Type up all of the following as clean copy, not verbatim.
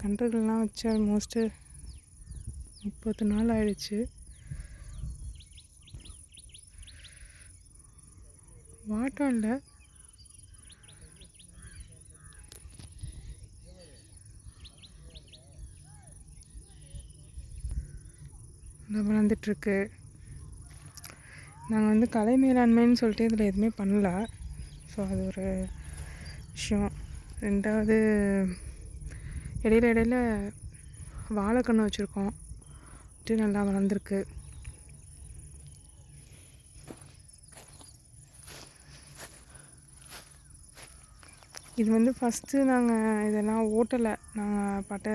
கன்றுகள்லாம் வச்சு ஆல்மோஸ்ட்டு 30 நாள் ஆயிடுச்சு. வாட்டம் இல்லை, வளர்ந்துட்டுருக்கு. நாங்கள் வந்து கலை மேலாண்மைன்னு சொல்லிட்டு இதில் எதுவுமே பண்ணல. ஸோ அது ஒரு விஷயம். ரெண்டாவது, இடையில வாழைக்கன்று வச்சுருக்கோம், நல்லா வளர்ந்துருக்கு. இது வந்து ஃபஸ்ட்டு நாங்கள் இதெல்லாம் ஓட்டலை. நாங்கள் பாட்ட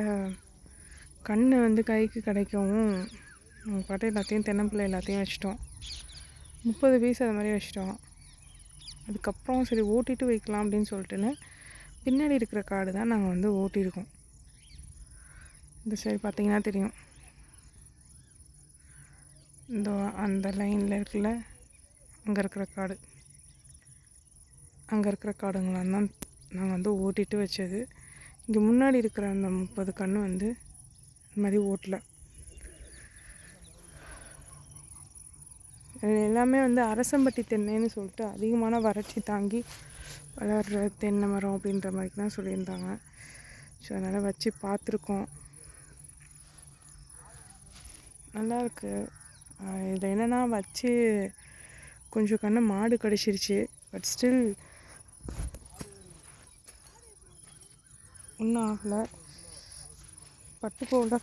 கண் வந்து கைக்கு கிடைக்கவும் பாட்டு எல்லாத்தையும் தென்னம்பிள்ளை எல்லாத்தையும் வச்சிட்டோம். 30 பீஸ் அது மாதிரி வச்சிட்டோம். அதுக்கப்புறம் சரி ஓட்டிட்டு வைக்கலாம் அப்படின்னு சொல்லிட்டுன்னு பின்னாடி இருக்கிற காடு தான் நாங்கள் வந்து ஓட்டியிருக்கோம். இந்த சைடு பார்த்திங்கன்னா தெரியும், இந்த அந்த லைனில் இருக்குல்ல, அங்கே இருக்கிற காடு, அங்கே இருக்கிற காடுங்களாம் தான் நாங்கள் வந்து ஓட்டிட்டு வச்சது. இங்கே முன்னாடி இருக்கிற அந்த 30 கன்று வந்து இந்த மாதிரி ஓட்டலை. எல்லாமே வந்து அரசம்பட்டி தென்னைன்னு சொல்லிட்டு அதிகமான வறட்சி தாங்கி வளர்கிற தென்னை மரம் அப்படின்ற மாதிரி தான் சொல்லியிருந்தாங்க. ஸோ அதனால் வச்சு பார்த்துருக்கோம், நல்லாயிருக்கு. இது என்னென்னா வச்சு கொஞ்சம் கண்ணை மாடு கடிச்சிருச்சு. பட் ஸ்டில் ஒன்றும் ஆகலை. பட்டு போல.